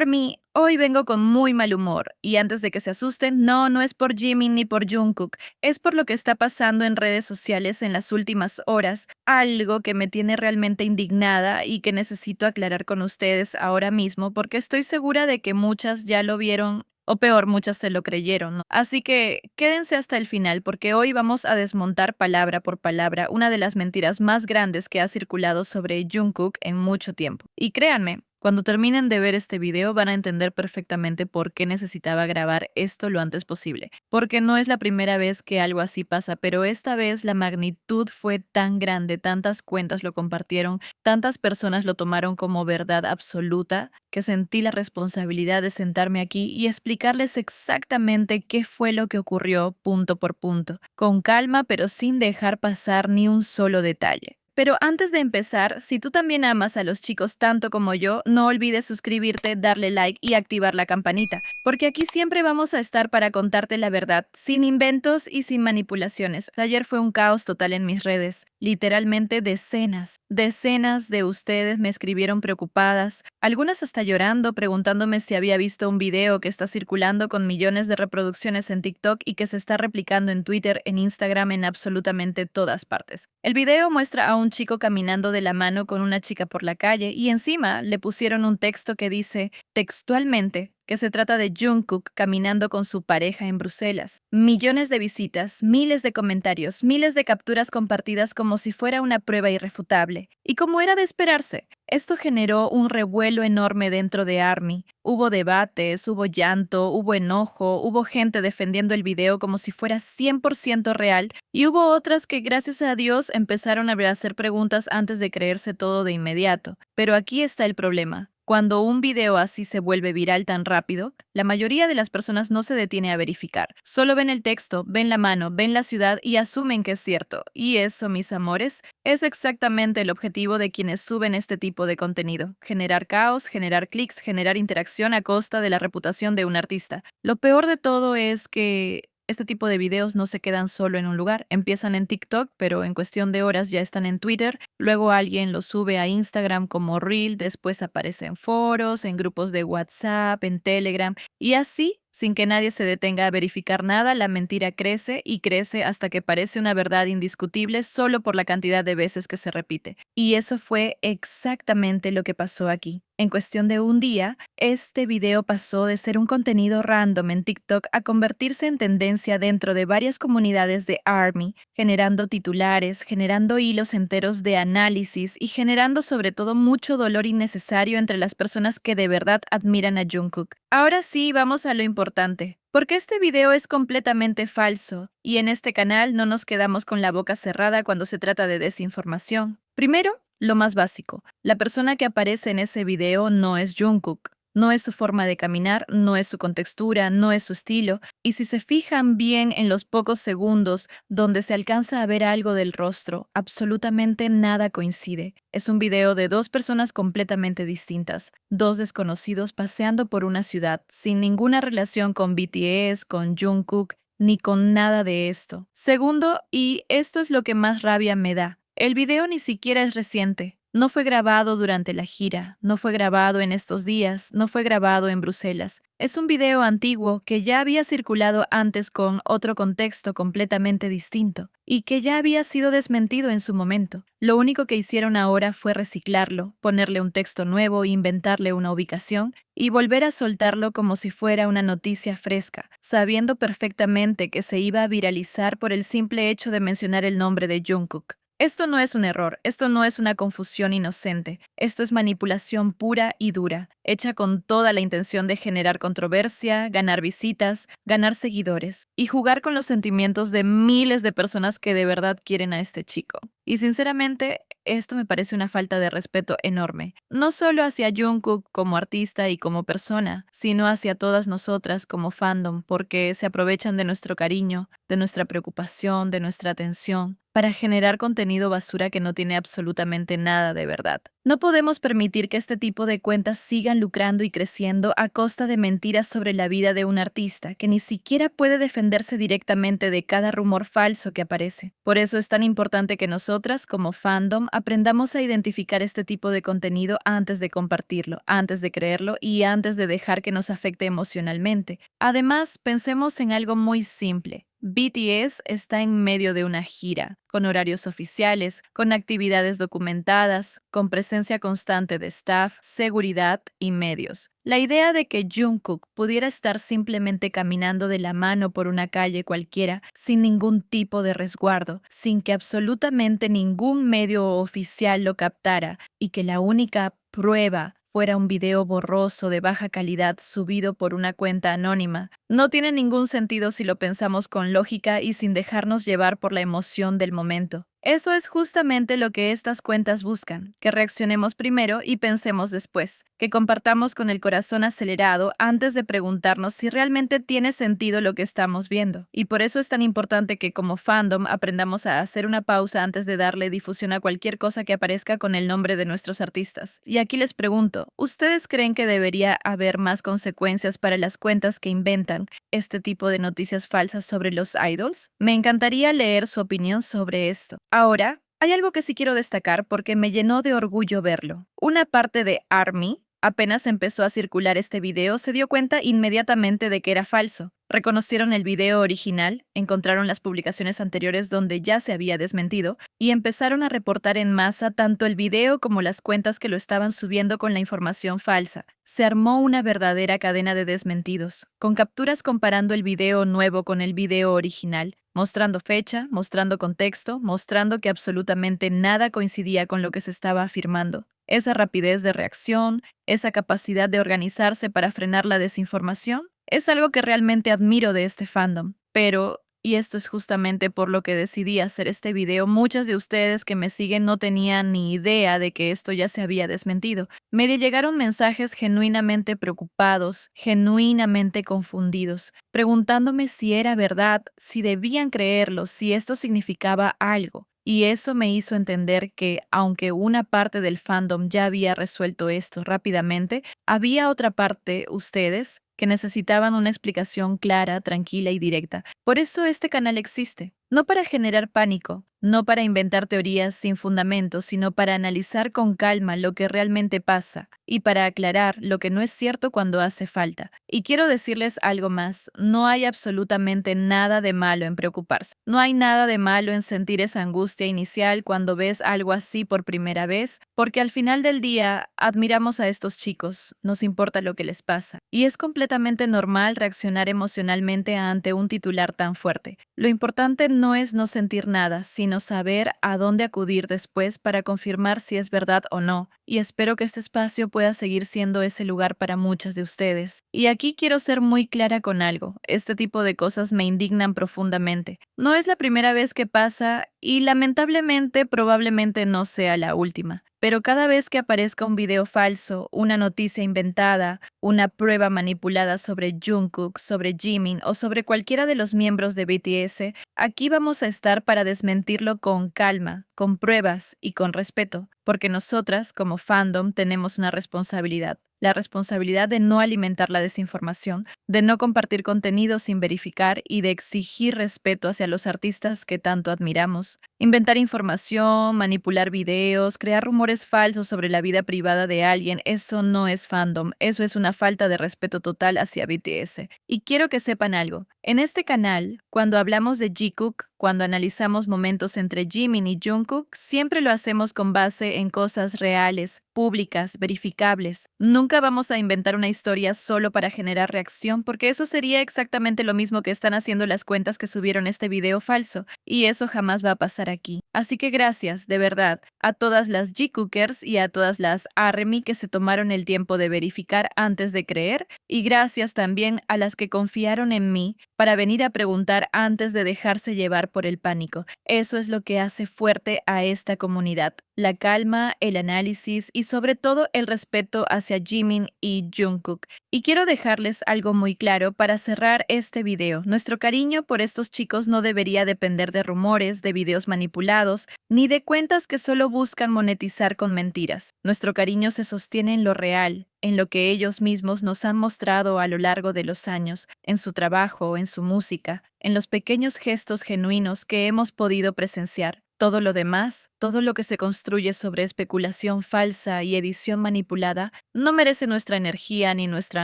Army, hoy vengo con muy mal humor, y antes de que se asusten, no es por Jimin ni por Jungkook, es por lo que está pasando en redes sociales en las últimas horas, algo que me tiene realmente indignada y que necesito aclarar con ustedes ahora mismo, porque estoy segura de que muchas ya lo vieron. O peor, muchas se lo creyeron, ¿no? Así que quédense hasta el final porque hoy vamos a desmontar palabra por palabra una de las mentiras más grandes que ha circulado sobre Jungkook en mucho tiempo. Y créanme, cuando terminen de ver este video van a entender perfectamente por qué necesitaba grabar esto lo antes posible. Porque no es la primera vez que algo así pasa, pero esta vez la magnitud fue tan grande, tantas cuentas lo compartieron, tantas personas lo tomaron como verdad absoluta, que sentí la responsabilidad de sentarme aquí y explicarles exactamente qué fue lo que ocurrió punto por punto, con calma pero sin dejar pasar ni un solo detalle. Pero antes de empezar, si tú también amas a los chicos tanto como yo, no olvides suscribirte, darle like y activar la campanita, porque aquí siempre vamos a estar para contarte la verdad, sin inventos y sin manipulaciones. Ayer fue un caos total en mis redes. Literalmente decenas de ustedes me escribieron preocupadas, algunas hasta llorando, preguntándome si había visto un video que está circulando con millones de reproducciones en TikTok y que se está replicando en Twitter, en Instagram, en absolutamente todas partes. El video muestra a un chico caminando de la mano con una chica por la calle y encima le pusieron un texto que dice textualmente que se trata de Jungkook caminando con su pareja en Bruselas. Millones de visitas, miles de comentarios, miles de capturas compartidas como si fuera una prueba irrefutable. Y como era de esperarse, esto generó un revuelo enorme dentro de ARMY. Hubo debates, hubo llanto, hubo enojo, hubo gente defendiendo el video como si fuera 100% real y hubo otras que gracias a Dios empezaron a hacer preguntas antes de creerse todo de inmediato. Pero aquí está el problema. Cuando un video así se vuelve viral tan rápido, la mayoría de las personas no se detiene a verificar. Solo ven el texto, ven la mano, ven la ciudad y asumen que es cierto. Y eso, mis amores, es exactamente el objetivo de quienes suben este tipo de contenido. Generar caos, generar clics, generar interacción a costa de la reputación de un artista. Lo peor de todo es que este tipo de videos no se quedan solo en un lugar. Empiezan en TikTok, pero en cuestión de horas ya están en Twitter. Luego alguien los sube a Instagram como Reel, después aparece en foros, en grupos de WhatsApp, en Telegram. Y así, sin que nadie se detenga a verificar nada, la mentira crece y crece hasta que parece una verdad indiscutible solo por la cantidad de veces que se repite. Y eso fue exactamente lo que pasó aquí. En cuestión de un día, este video pasó de ser un contenido random en TikTok a convertirse en tendencia dentro de varias comunidades de ARMY, generando titulares, generando hilos enteros de análisis y generando sobre todo mucho dolor innecesario entre las personas que de verdad admiran a Jungkook. Ahora sí, vamos a lo importante. Porque este video es completamente falso, y en este canal no nos quedamos con la boca cerrada cuando se trata de desinformación. Primero, lo más básico, la persona que aparece en ese video no es Jungkook. No es su forma de caminar, no es su contextura, no es su estilo, y si se fijan bien en los pocos segundos donde se alcanza a ver algo del rostro, absolutamente nada coincide. Es un video de dos personas completamente distintas, dos desconocidos paseando por una ciudad, sin ninguna relación con BTS, con Jungkook, ni con nada de esto. Segundo, y esto es lo que más rabia me da, el video ni siquiera es reciente. No fue grabado durante la gira, no fue grabado en estos días, no fue grabado en Bruselas. Es un video antiguo que ya había circulado antes con otro contexto completamente distinto y que ya había sido desmentido en su momento. Lo único que hicieron ahora fue reciclarlo, ponerle un texto nuevo, inventarle una ubicación y volver a soltarlo como si fuera una noticia fresca, sabiendo perfectamente que se iba a viralizar por el simple hecho de mencionar el nombre de Jungkook. Esto no es un error, esto no es una confusión inocente, esto es manipulación pura y dura, hecha con toda la intención de generar controversia, ganar visitas, ganar seguidores y jugar con los sentimientos de miles de personas que de verdad quieren a este chico. Y sinceramente, esto me parece una falta de respeto enorme, no solo hacia Jungkook como artista y como persona, sino hacia todas nosotras como fandom, porque se aprovechan de nuestro cariño, de nuestra preocupación, de nuestra atención. para generar contenido basura que no tiene absolutamente nada de verdad. No podemos permitir que este tipo de cuentas sigan lucrando y creciendo a costa de mentiras sobre la vida de un artista que ni siquiera puede defenderse directamente de cada rumor falso que aparece. Por eso es tan importante que nosotras, como fandom, aprendamos a identificar este tipo de contenido antes de compartirlo, antes de creerlo y antes de dejar que nos afecte emocionalmente. Además, pensemos en algo muy simple. BTS está en medio de una gira, con horarios oficiales, con actividades documentadas, con presencia constante de staff, seguridad y medios. La idea de que Jungkook pudiera estar simplemente caminando de la mano por una calle cualquiera, sin ningún tipo de resguardo, sin que absolutamente ningún medio oficial lo captara, y que la única prueba fuera un video borroso de baja calidad subido por una cuenta anónima, no tiene ningún sentido si lo pensamos con lógica y sin dejarnos llevar por la emoción del momento. Eso es justamente lo que estas cuentas buscan, que reaccionemos primero y pensemos después, que compartamos con el corazón acelerado antes de preguntarnos si realmente tiene sentido lo que estamos viendo. Y por eso es tan importante que como fandom aprendamos a hacer una pausa antes de darle difusión a cualquier cosa que aparezca con el nombre de nuestros artistas. Y aquí les pregunto, ¿ustedes creen que debería haber más consecuencias para las cuentas que inventan este tipo de noticias falsas sobre los idols? Me encantaría leer su opinión sobre esto. Ahora, hay algo que sí quiero destacar porque me llenó de orgullo verlo. Una parte de ARMY, apenas empezó a circular este video, se dio cuenta inmediatamente de que era falso. Reconocieron el video original, encontraron las publicaciones anteriores donde ya se había desmentido y empezaron a reportar en masa tanto el video como las cuentas que lo estaban subiendo con la información falsa. Se armó una verdadera cadena de desmentidos, con capturas comparando el video nuevo con el video original, mostrando fecha, mostrando contexto, mostrando que absolutamente nada coincidía con lo que se estaba afirmando. Esa rapidez de reacción, esa capacidad de organizarse para frenar la desinformación, es algo que realmente admiro de este fandom. Pero, y esto es justamente por lo que decidí hacer este video, muchas de ustedes que me siguen no tenían ni idea de que esto ya se había desmentido. Me llegaron mensajes genuinamente preocupados, genuinamente confundidos, preguntándome si era verdad, si debían creerlo, si esto significaba algo. Y eso me hizo entender que, aunque una parte del fandom ya había resuelto esto rápidamente, había otra parte, ustedes, que necesitaban una explicación clara, tranquila y directa. Por eso este canal existe. No para generar pánico, no para inventar teorías sin fundamento, sino para analizar con calma lo que realmente pasa y para aclarar lo que no es cierto cuando hace falta. Y quiero decirles algo más, no hay absolutamente nada de malo en preocuparse. No hay nada de malo en sentir esa angustia inicial cuando ves algo así por primera vez, porque al final del día admiramos a estos chicos, nos importa lo que les pasa. Y es completamente normal reaccionar emocionalmente ante un titular tan fuerte. Lo importante no es no sentir nada, sino saber a dónde acudir después para confirmar si es verdad o no. Y espero que este espacio pueda seguir siendo ese lugar para muchas de ustedes. Y aquí quiero ser muy clara con algo. Este tipo de cosas me indignan profundamente. No es la primera vez que pasa y lamentablemente probablemente no sea la última. Pero cada vez que aparezca un video falso, una noticia inventada, una prueba manipulada sobre Jungkook, sobre Jimin o sobre cualquiera de los miembros de BTS, aquí vamos a estar para desmentirlo con calma, con pruebas y con respeto, porque nosotras, como fandom, tenemos una responsabilidad. La responsabilidad de no alimentar la desinformación, de no compartir contenido sin verificar y de exigir respeto hacia los artistas que tanto admiramos. Inventar información, manipular videos, crear rumores falsos sobre la vida privada de alguien, eso no es fandom, eso es una falta de respeto total hacia BTS. Y quiero que sepan algo, en este canal, cuando hablamos de Jikook, cuando analizamos momentos entre Jimin y Jungkook, siempre lo hacemos con base en cosas reales, públicas, verificables. Nunca vamos a inventar una historia solo para generar reacción, porque eso sería exactamente lo mismo que están haciendo las cuentas que subieron este video falso, y eso jamás va a pasar aquí. Así que gracias, de verdad, a todas las Jikookers y a todas las ARMY que se tomaron el tiempo de verificar antes de creer, y gracias también a las que confiaron en mí para venir a preguntar antes de dejarse llevar por el pánico. Eso es lo que hace fuerte a esta comunidad. La calma, el análisis y sobre todo el respeto hacia Jimin y Jungkook. Y quiero dejarles algo muy claro para cerrar este video. Nuestro cariño por estos chicos no debería depender de rumores, de videos manipulados, ni de cuentas que solo buscan monetizar con mentiras. Nuestro cariño se sostiene en lo real, en lo que ellos mismos nos han mostrado a lo largo de los años, en su trabajo, en su música, en los pequeños gestos genuinos que hemos podido presenciar. Todo lo demás, todo lo que se construye sobre especulación falsa y edición manipulada, no merece nuestra energía ni nuestra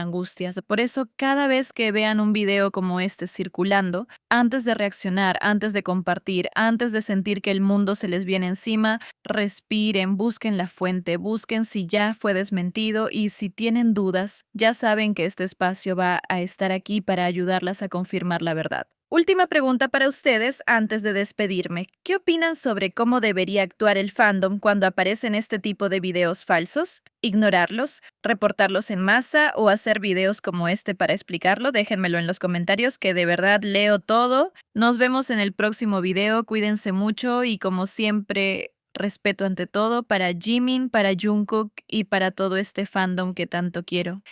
angustia. Por eso, cada vez que vean un video como este circulando, antes de reaccionar, antes de compartir, antes de sentir que el mundo se les viene encima, respiren, busquen la fuente, busquen si ya fue desmentido y si tienen dudas, ya saben que este espacio va a estar aquí para ayudarlas a confirmar la verdad. Última pregunta para ustedes antes de despedirme. ¿Qué opinan sobre cómo debería actuar el fandom cuando aparecen este tipo de videos falsos? ¿Ignorarlos? ¿Reportarlos en masa? ¿O hacer videos como este para explicarlo? Déjenmelo en los comentarios que de verdad leo todo. Nos vemos en el próximo video. Cuídense mucho y como siempre, respeto ante todo para Jimin, para Jungkook y para todo este fandom que tanto quiero.